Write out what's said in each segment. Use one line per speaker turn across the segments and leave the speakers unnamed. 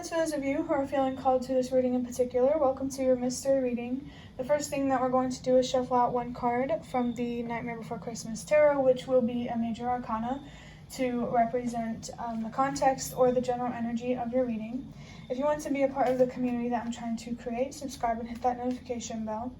to those of you who are feeling called to this reading in particular, welcome to your mystery reading. The first thing that we're going to do is shuffle out one card from the Nightmare Before Christmas Tarot, which will be a major arcana to represent the context or the general energy of your reading. If you want to be a part of the community that I'm trying to create, subscribe and hit that notification bell.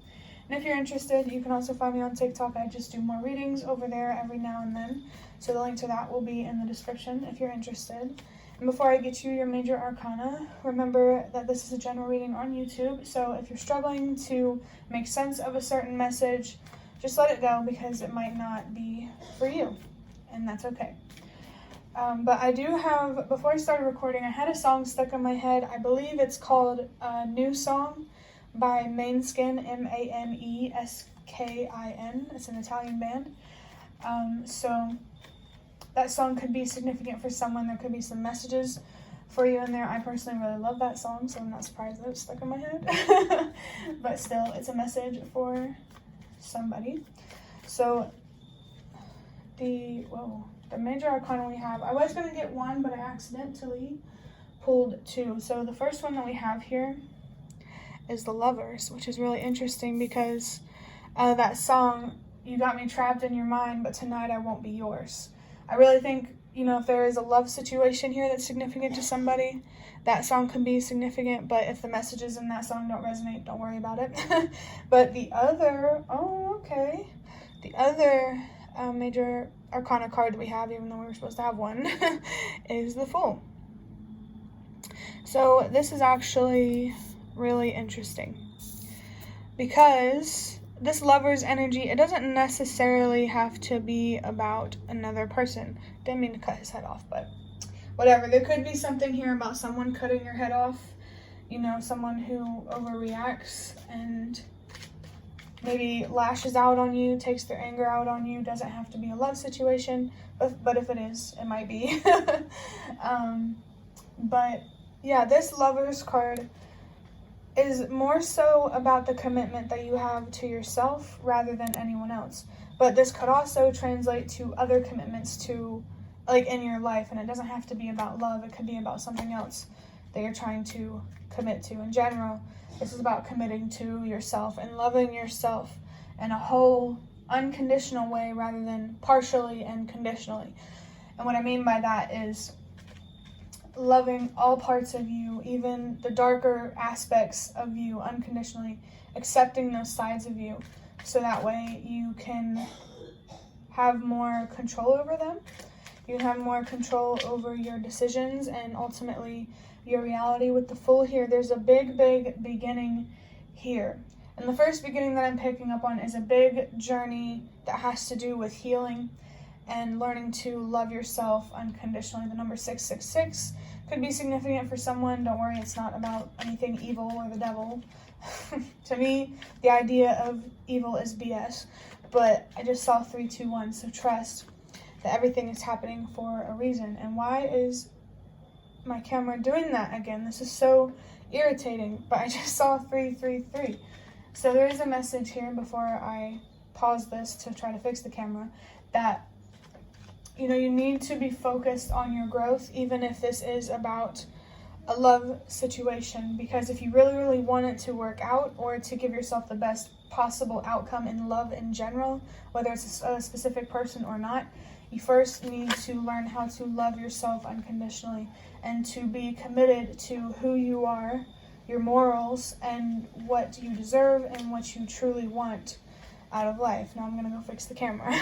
And if you're interested, you can also find me on TikTok. I just do more readings over there every now and then. So the link to that will be in the description if you're interested. And before I get you your major arcana, remember that this is a general reading on YouTube. So if you're struggling to make sense of a certain message, just let it go because it might not be for you. And that's okay. But I do have, before I started recording, I had a song stuck in my head. I believe it's called New Song by Maneskin, Maneskin. It's an Italian band. So that song could be significant for someone. There could be some messages for you in there. I personally really love that song, so I'm not surprised that it's stuck in my head. But still, it's a message for somebody. So the major arcana we have, I was going to get one, but I accidentally pulled two. So the first one that we have here is the Lovers, which is really interesting because that song, "You got me trapped in your mind, but tonight I won't be yours." I really think, if there is a love situation here that's significant to somebody, that song can be significant, but if the messages in that song don't resonate, don't worry about it. But the other major arcana card that we have, even though we were supposed to have one, is the Fool. So this is actually really interesting because this Lover's energy, it doesn't necessarily have to be about another person. Didn't mean to cut his head off, but whatever. There could be something here about someone cutting your head off, someone who overreacts and maybe lashes out on you, takes their anger out on you. Doesn't have to be a love situation, but if it is, it might be. But yeah, this Lover's card is more so about the commitment that you have to yourself rather than anyone else. But this could also translate to other commitments in your life, and it doesn't have to be about love. It could be about something else that you're trying to commit to. In general, this is about committing to yourself and loving yourself in a whole, unconditional way rather than partially and conditionally. And what I mean by that is loving all parts of you, even the darker aspects of you unconditionally, accepting those sides of you so that way you can have more control over them. You have more control over your decisions and ultimately your reality. With the Fool here, there's a big beginning here. And the first beginning that I'm picking up on is a big journey that has to do with healing and learning to love yourself unconditionally. The number 666 could be significant for someone. Don't worry, it's not about anything evil or the devil. To me, the idea of evil is BS. But I just saw 321, so trust that everything is happening for a reason. And why is my camera doing that again? This is so irritating, but I just saw 333. So there is a message here before I pause this to try to fix the camera that you need to be focused on your growth, even if this is about a love situation, because if you really want it to work out or to give yourself the best possible outcome in love in general, whether it's a specific person or not, you first need to learn how to love yourself unconditionally and to be committed to who you are, your morals, and what you deserve and what you truly want out of life. Now I'm gonna go fix the camera.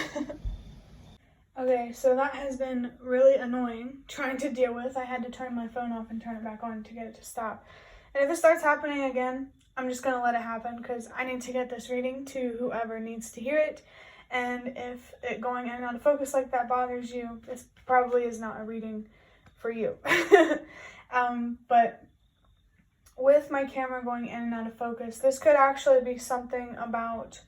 Okay, so that has been really annoying trying to deal with. I had to turn my phone off and turn it back on to get it to stop. And if it starts happening again, I'm just going to let it happen because I need to get this reading to whoever needs to hear it. And if it going in and out of focus like that bothers you, this probably is not a reading for you. But with my camera going in and out of focus, this could actually be something about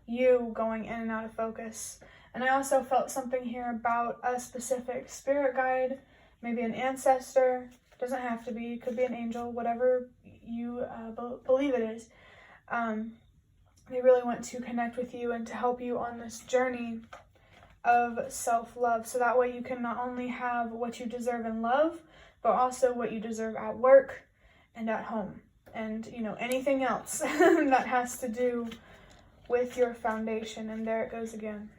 you going in and out of focus. And I also felt something here about a specific spirit guide, maybe an ancestor. Doesn't have to be, could be an angel, whatever you believe it is. They really want to connect with you and to help you on this journey of self-love. So that way you can not only have what you deserve in love, but also what you deserve at work and at home, and anything else that has to do with your foundation. And there it goes again.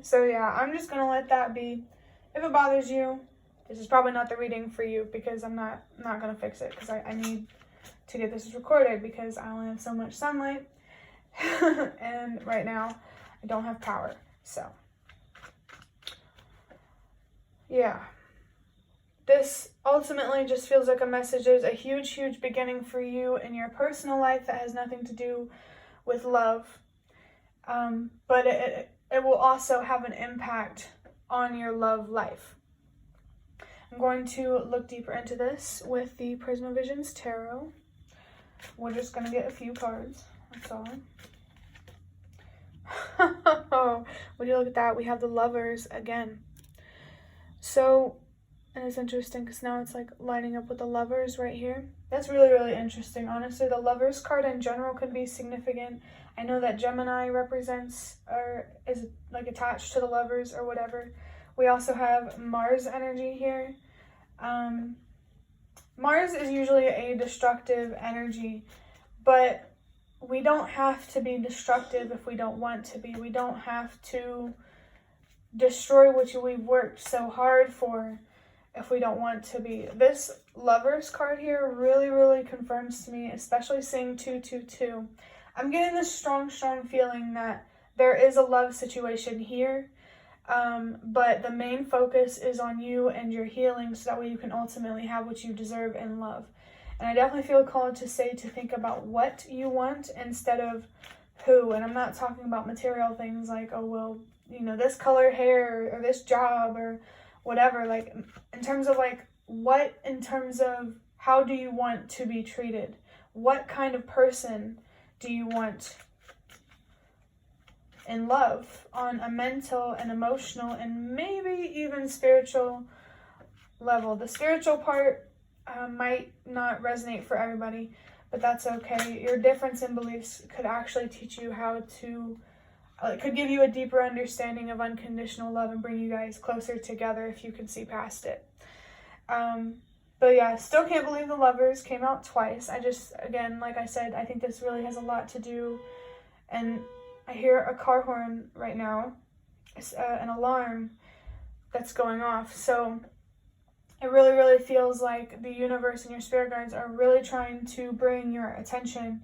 So yeah, I'm just gonna let that be. If it bothers you, this is probably not the reading for you, because I'm not gonna fix it, because I need to get this recorded, because I only have so much sunlight and right now I don't have power. So yeah, this ultimately just feels like a message. There's a huge beginning for you in your personal life that has nothing to do with love, but it will also have an impact on your love life. I'm going to look deeper into this with the Prismavisions Tarot. We're just going to get a few cards, that's all. Would you look at that? We have the Lovers again. So, and it's interesting because now it's like lining up with the Lovers right here. That's really interesting. Honestly, the Lovers card in general could be significant. I know that Gemini represents or is like attached to the Lovers or whatever. We also have Mars energy here. Mars is usually a destructive energy, but we don't have to be destructive if we don't want to be. We don't have to destroy what we've worked so hard for if we don't want to be. This Lovers card here really confirms to me, especially seeing 222. I'm getting this strong feeling that there is a love situation here, but the main focus is on you and your healing, so that way you can ultimately have what you deserve in love. And I definitely feel called to think about what you want instead of who. And I'm not talking about material things like, oh, well, this color hair or this job or whatever. Like, in terms of like, what, in terms of how do you want to be treated? What kind of person do you want in love on a mental and emotional and maybe even spiritual level? The spiritual part might not resonate for everybody, but that's okay. Your difference in beliefs could actually teach you how to, it could give you a deeper understanding of unconditional love and bring you guys closer together if you can see past it. But yeah, still can't believe the Lovers came out twice. Again, like I said, I think this really has a lot to do, and I hear a car horn right now. It's an alarm that's going off. So it really feels like the universe and your spirit guides are really trying to bring your attention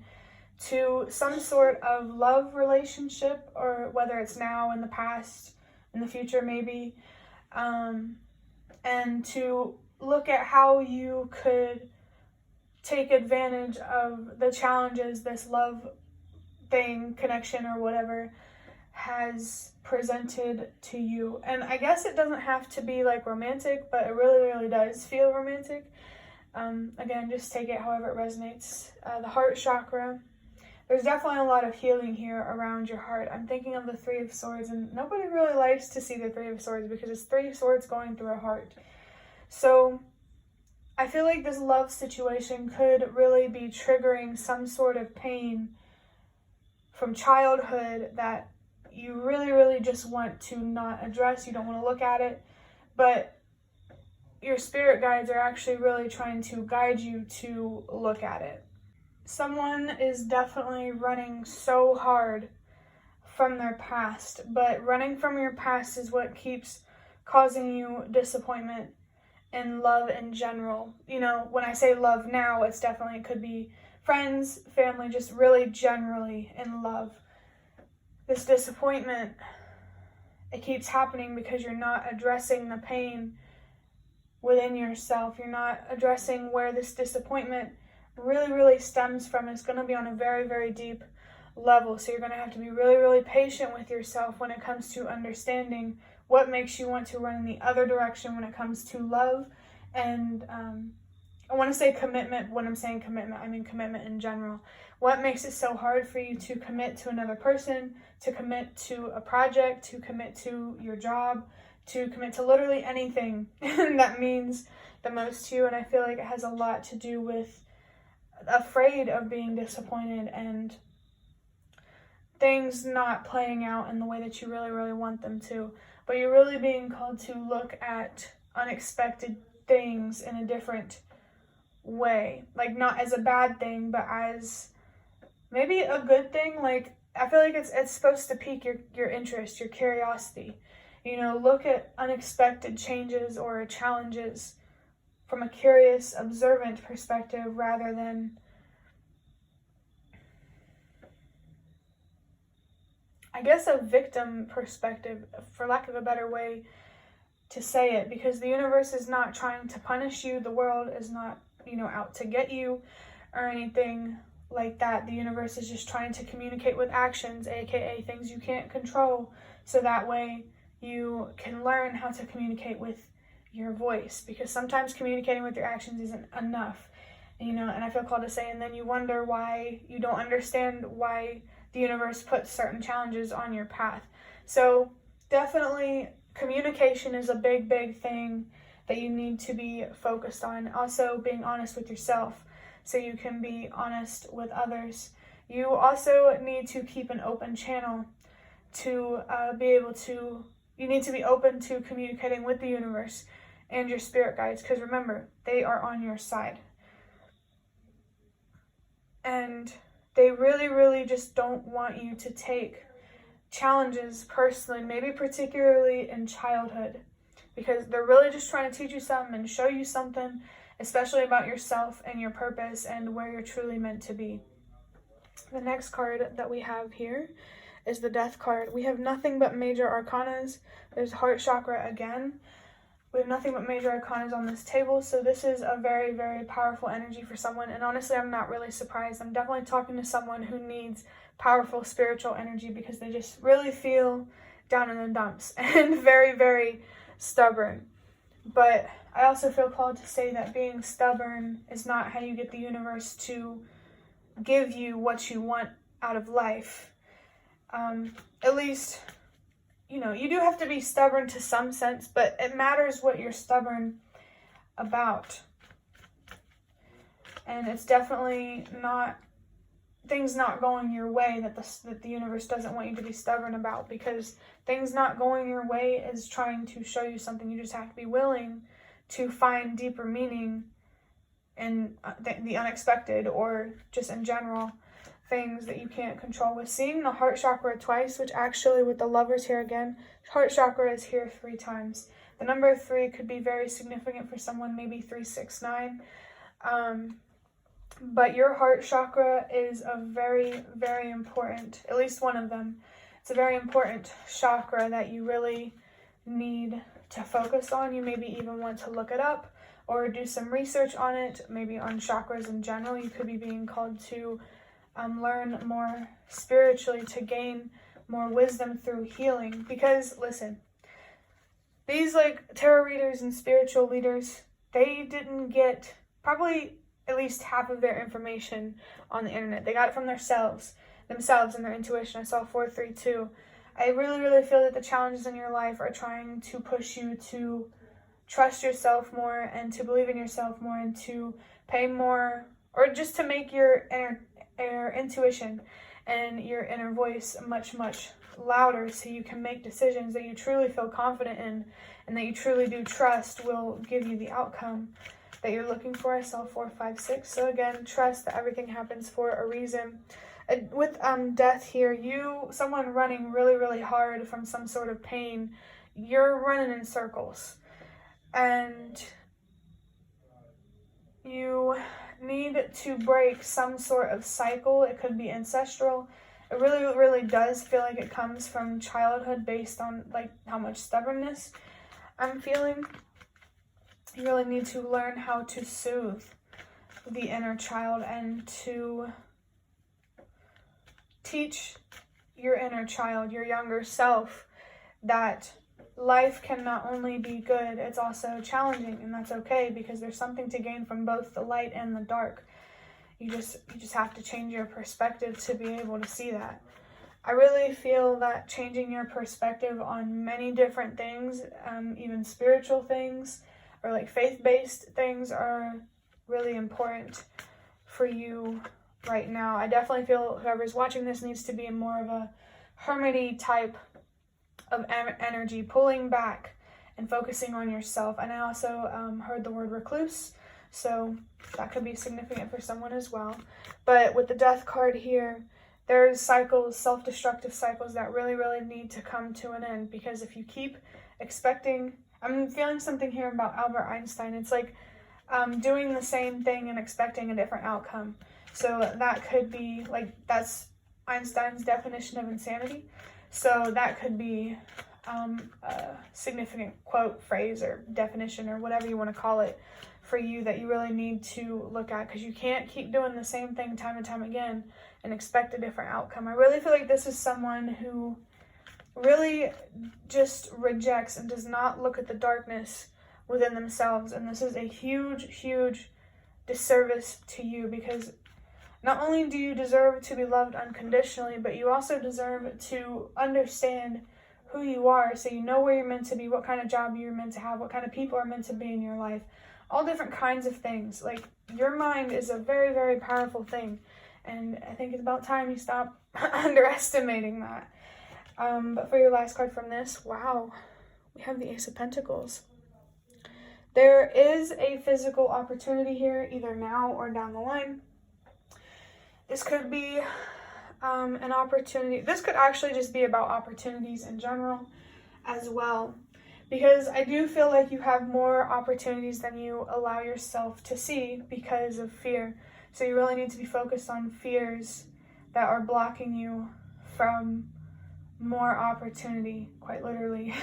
to some sort of love relationship, or whether it's now, in the past, in the future maybe, and to look at how you could take advantage of the challenges this love thing, connection, or whatever has presented to you. And I guess it doesn't have to be like romantic, but it really does feel romantic. Again, just take it however it resonates. The heart chakra, there's definitely a lot of healing here around your heart. I'm thinking of the Three of Swords, and nobody really likes to see the Three of Swords because it's three swords going through a heart. So I feel like this love situation could really be triggering some sort of pain from childhood that you really just want to not address. You don't want to look at it, but your spirit guides are actually really trying to guide you to look at it. Someone is definitely running so hard from their past, but running from your past is what keeps causing you disappointment in love in general. When I say love now, it could be friends, family, just really generally in love. This disappointment, it keeps happening because you're not addressing the pain within yourself. You're not addressing where this disappointment really stems from. It's going to be on a very deep level. So you're going to have to be really patient with yourself when it comes to understanding what makes you want to run in the other direction when it comes to love. And I want to say commitment. When I'm saying commitment, I mean commitment in general. What makes it so hard for you to commit to another person, to commit to a project, to commit to your job, to commit to literally anything that means the most to you? And I feel like it has a lot to do with afraid of being disappointed and things not playing out in the way that you really want them to. But you're really being called to look at unexpected things in a different way. Like, not as a bad thing, but as maybe a good thing. Like, I feel like it's supposed to pique your interest, your curiosity. You know, look at unexpected changes or challenges from a curious, observant perspective rather than, I guess, a victim perspective, for lack of a better way to say it, because the universe is not trying to punish you. The world is not, out to get you or anything like that. The universe is just trying to communicate with actions, aka things you can't control, so that way you can learn how to communicate with your voice, because sometimes communicating with your actions isn't enough, and I feel called to say, and then you wonder why you don't understand why the universe puts certain challenges on your path. So definitely communication is a big thing that you need to be focused on. Also, being honest with yourself so you can be honest with others. You also need to keep an open channel to you need to be open to communicating with the universe and your spirit guides, because remember, they are on your side. And they really just don't want you to take challenges personally, maybe particularly in childhood, because they're really just trying to teach you something and show you something, especially about yourself and your purpose and where you're truly meant to be. The next card that we have here is the Death card. We have nothing but major arcanas. There's heart chakra again. We have nothing but major arcanas on this table, so this is a very powerful energy for someone, and honestly, I'm not really surprised. I'm definitely talking to someone who needs powerful spiritual energy, because they just really feel down in the dumps and very stubborn. But I also feel called to say that being stubborn is not how you get the universe to give you what you want out of life. At least, you do have to be stubborn to some sense, but it matters what you're stubborn about. And it's definitely not things not going your way that the universe doesn't want you to be stubborn about, because things not going your way is trying to show you something. You just have to be willing to find deeper meaning in the unexpected, or just in general things that you can't control. With seeing the heart chakra twice, which actually with the Lovers here again, heart chakra is here 3 times. The number 3 could be very significant for someone, maybe 3, 6, 9. But your heart chakra is a very important, at least one of them. It's a very important chakra that you really need to focus on. You maybe even want to look it up or do some research on it, maybe on chakras in general. You could be being called to learn more spiritually, to gain more wisdom through healing. Because listen, these tarot readers and spiritual leaders, they didn't get probably at least half of their information on the internet. They got it from themselves and their intuition. I saw 432. I really feel that the challenges in your life are trying to push you to trust yourself more and to believe in yourself more and to pay more, or just to make your intuition and your inner voice much louder, so you can make decisions that you truly feel confident in and that you truly do trust will give you the outcome that you're looking for. I saw 4, 5, 6. So again, trust that everything happens for a reason. With Death here, someone running really hard from some sort of pain, you're running in circles, and you need to break some sort of cycle. It could be ancestral. It really does feel like it comes from childhood, based on how much stubbornness I'm feeling. You really need to learn how to soothe the inner child and to teach your inner child, your younger self, that life can not only be good, it's also challenging, and that's okay, because there's something to gain from both the light and the dark. You just have to change your perspective to be able to see that. I really feel that changing your perspective on many different things, even spiritual things or faith-based things, are really important for you right now. I definitely feel whoever's watching this needs to be in more of a hermity type of energy, pulling back and focusing on yourself. And I also heard the word recluse, so that could be significant for someone as well. But with the Death card here, there's cycles, self-destructive cycles that really, really need to come to an end, because if you keep expecting, I'm feeling something here about Albert Einstein. It's like doing the same thing and expecting a different outcome. So that could be like, that's Einstein's definition of insanity. So that could be a significant quote, phrase, or definition, or whatever you want to call it, for you that you really need to look at, because you can't keep doing the same thing time and time again and expect a different outcome. I really feel like this is someone who really just rejects and does not look at the darkness within themselves, and this is a huge, huge disservice to you, because not only do you deserve to be loved unconditionally, but you also deserve to understand who you are, so you know where you're meant to be, what kind of job you're meant to have, what kind of people are meant to be in your life, all different kinds of things. Like, your mind is a very, very powerful thing, and I think it's about time you stop underestimating that. But for your last card from this, wow, we have the Ace of Pentacles. There is a physical opportunity here, either now or down the line. This could be an opportunity. This could actually just be about opportunities in general as well, because I do feel like you have more opportunities than you allow yourself to see because of fear. So you really need to be focused on fears that are blocking you from more opportunity, quite literally.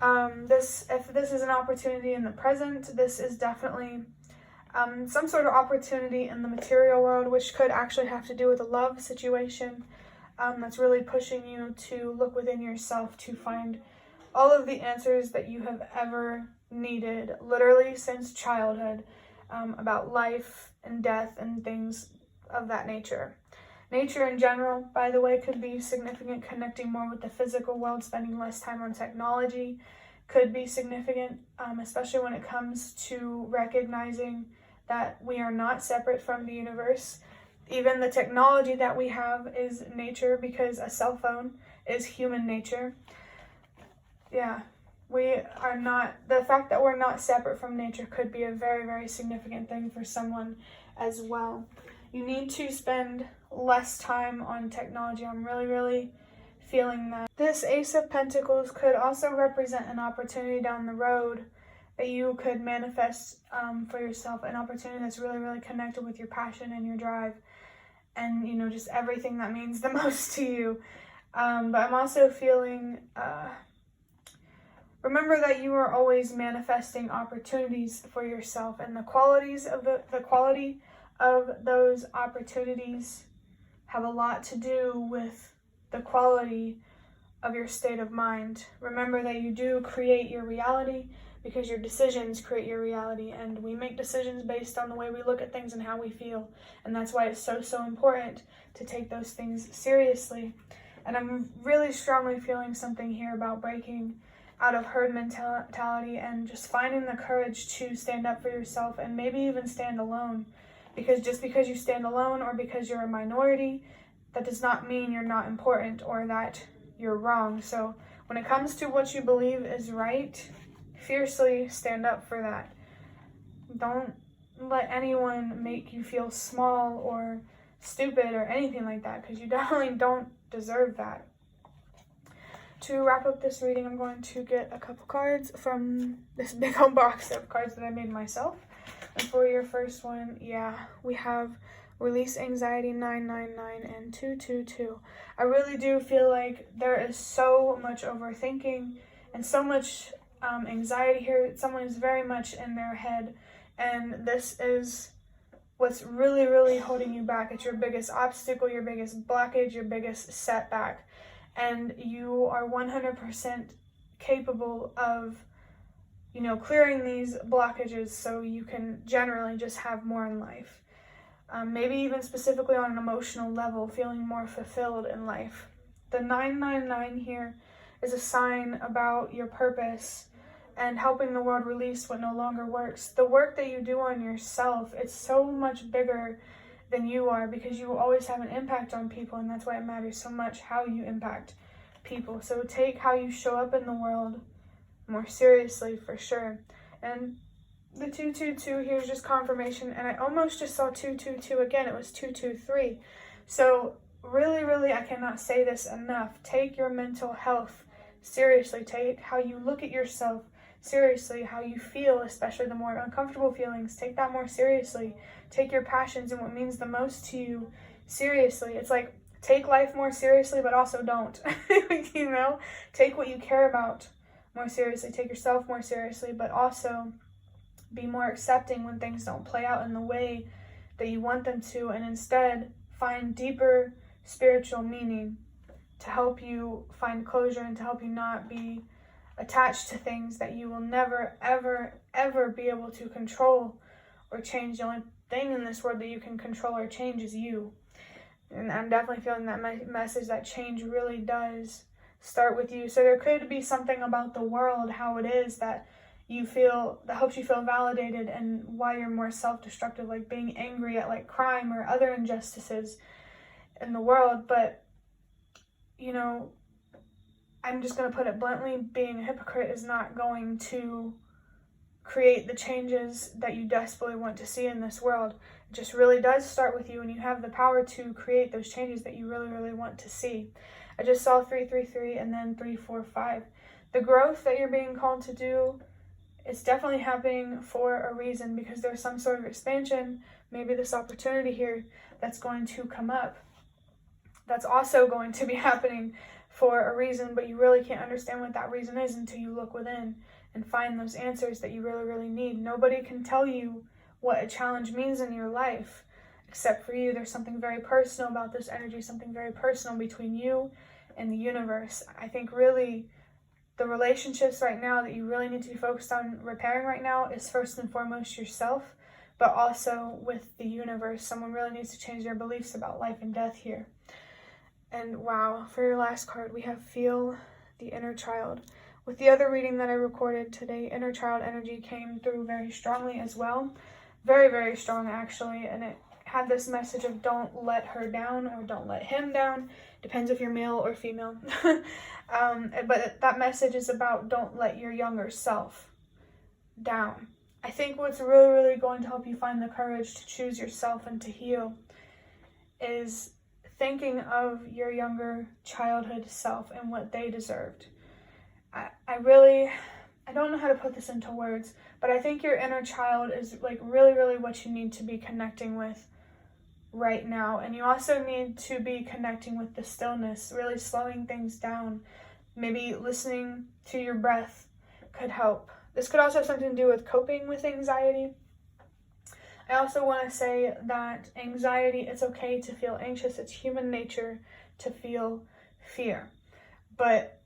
If this is an opportunity in the present, this is definitely some sort of opportunity in the material world, which could actually have to do with a love situation that's really pushing you to look within yourself to find all of the answers that you have ever needed, literally since childhood, about life and death and things of that nature. Nature in general, by the way, could be significant. Connecting more with the physical world, spending less time on technology could be significant, especially when it comes to recognizing that we are not separate from the universe. Even the technology that we have is nature, because a cell phone is human nature. Yeah, we are not, the fact that we're not separate from nature could be a very, very significant thing for someone as well. You need to spend less time on technology. I'm really, really feeling that. This Ace of Pentacles could also represent an opportunity down the road that you could manifest for yourself, an opportunity that's really, really connected with your passion and your drive, and, you know, just everything that means the most to you. But I'm also feeling, remember that you are always manifesting opportunities for yourself, and the qualities of the quality of those opportunities have a lot to do with the quality of your state of mind. Remember that you do create your reality, because your decisions create your reality, and we make decisions based on the way we look at things and how we feel, and that's why it's so, so important to take those things seriously. And I'm really strongly feeling something here about breaking out of herd mentality and just finding the courage to stand up for yourself, and maybe even stand alone. Because just because you stand alone, or because you're a minority, that does not mean you're not important or that you're wrong. So when it comes to what you believe is right, fiercely stand up for that. Don't let anyone make you feel small or stupid or anything like that, because you definitely don't deserve that. To wrap up this reading, I'm going to get a couple cards from this big old box of cards that I made myself. And for your first one, yeah, we have Release Anxiety 999 and 222. I really do feel like there is so much overthinking and so much anxiety here. Someone is very much in their head, and this is what's really, really holding you back. It's your biggest obstacle, your biggest blockage, your biggest setback. And you are 100% capable of, you know, clearing these blockages so you can generally just have more in life. Maybe even specifically on an emotional level, feeling more fulfilled in life. The 999 here is a sign about your purpose and helping the world release what no longer works. The work that you do on yourself, it's so much bigger than you are, because you will always have an impact on people, and that's why it matters so much how you impact people. So take how you show up in the world more seriously for sure. And the 222 here is just confirmation, and I almost just saw 222 again. It was 223. So really, really, I cannot say this enough. Take your mental health seriously. Take how you look at yourself seriously, how you feel, especially the more uncomfortable feelings. Take that more seriously. Take your passions and what means the most to you seriously. It's like, take life more seriously, but also don't. You know, take what you care about more seriously. Take yourself more seriously, but also be more accepting when things don't play out in the way that you want them to, and instead find deeper spiritual meaning to help you find closure and to help you not be attached to things that you will never, ever, ever be able to control or change. The only thing in this world that you can control or change is you. And I'm definitely feeling that message that change really does start with you. So there could be something about the world, how it is, that you feel, that helps you feel validated, and why you're more self-destructive, like being angry at like crime or other injustices in the world. But, you know, I'm just going to put it bluntly, being a hypocrite is not going to create the changes that you desperately want to see in this world. It just really does start with you, and you have the power to create those changes that you really, really want to see. I just saw 333 and then 345. The growth that you're being called to do, it's definitely happening for a reason, because there's some sort of expansion, maybe this opportunity here that's going to come up. That's also going to be happening for a reason, but you really can't understand what that reason is until you look within and find those answers that you really, really need. Nobody can tell you what a challenge means in your life except for you. There's something very personal about this energy, something very personal between you and the universe. I think really the relationships right now that you really need to be focused on repairing right now is first and foremost yourself, but also with the universe. Someone really needs to change their beliefs about life and death here. And wow, for your last card, we have Feel the Inner Child. With the other reading that I recorded today, inner child energy came through very strongly as well. Very, very strong actually, and it had this message of don't let her down or don't let him down. Depends if you're male or female. But that message is about don't let your younger self down. I think what's really, really going to help you find the courage to choose yourself and to heal is thinking of your younger childhood self and what they deserved. I don't know how to put this into words, but I think your inner child is like really, really what you need to be connecting with right now. And you also need to be connecting with the stillness, really slowing things down. Maybe listening to your breath could help. This could also have something to do with coping with anxiety. I also want to say that anxiety, it's okay to feel anxious. It's human nature to feel fear. But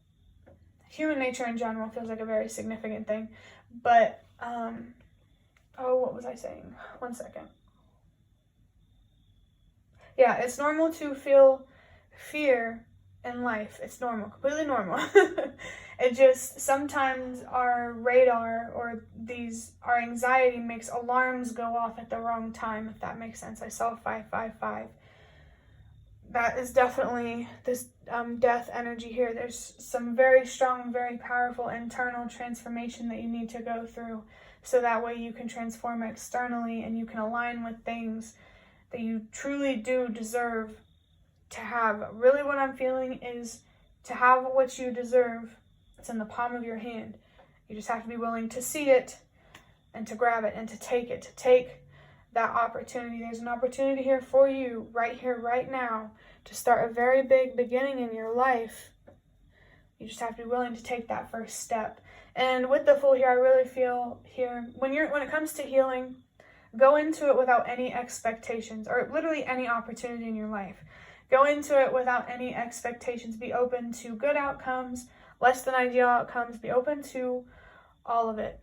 human nature in general feels like a very significant thing. But, what was I saying? One second. Yeah, it's normal to feel fear in life. It's normal, completely normal. It just, sometimes our radar or our anxiety makes alarms go off at the wrong time, if that makes sense. I saw 555. That is definitely this death energy here. There's some very strong, very powerful internal transformation that you need to go through, so that way you can transform externally and you can align with things that you truly do deserve to have. Really what I'm feeling is to have what you deserve. It's in the palm of your hand. You just have to be willing to see it and to grab it and to take it, to take that opportunity. There's an opportunity here for you right here, right now, to start a very big beginning in your life. You just have to be willing to take that first step. And with the Fool here, I really feel here, when it comes to healing, go into it without any expectations, or literally any opportunity in your life. Go into it without any expectations. Be open to good outcomes, less than ideal outcomes. Be open to all of it.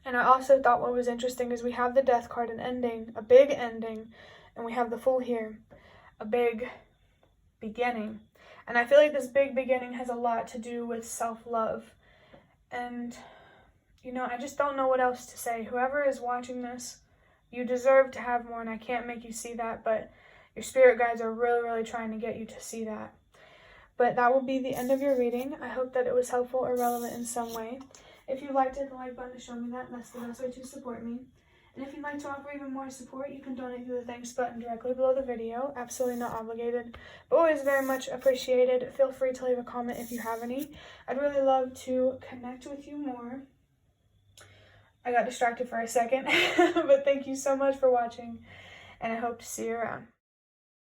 And I also thought what was interesting is we have the Death card, an ending, a big ending, and we have the Fool here, a big beginning. And I feel like this big beginning has a lot to do with self-love. And, I just don't know what else to say. Whoever is watching this, you deserve to have more, and I can't make you see that, but your spirit guides are really, really trying to get you to see that. But that will be the end of your reading. I hope that it was helpful or relevant in some way. If you liked it, the like button to show me that, and that's the best way to support me. And if you'd like to offer even more support, you can donate through the thanks button directly below the video. Absolutely not obligated, but always very much appreciated. Feel free to leave a comment if you have any. I'd really love to connect with you more. I got distracted for a second, but thank you so much for watching, and I hope to see you around.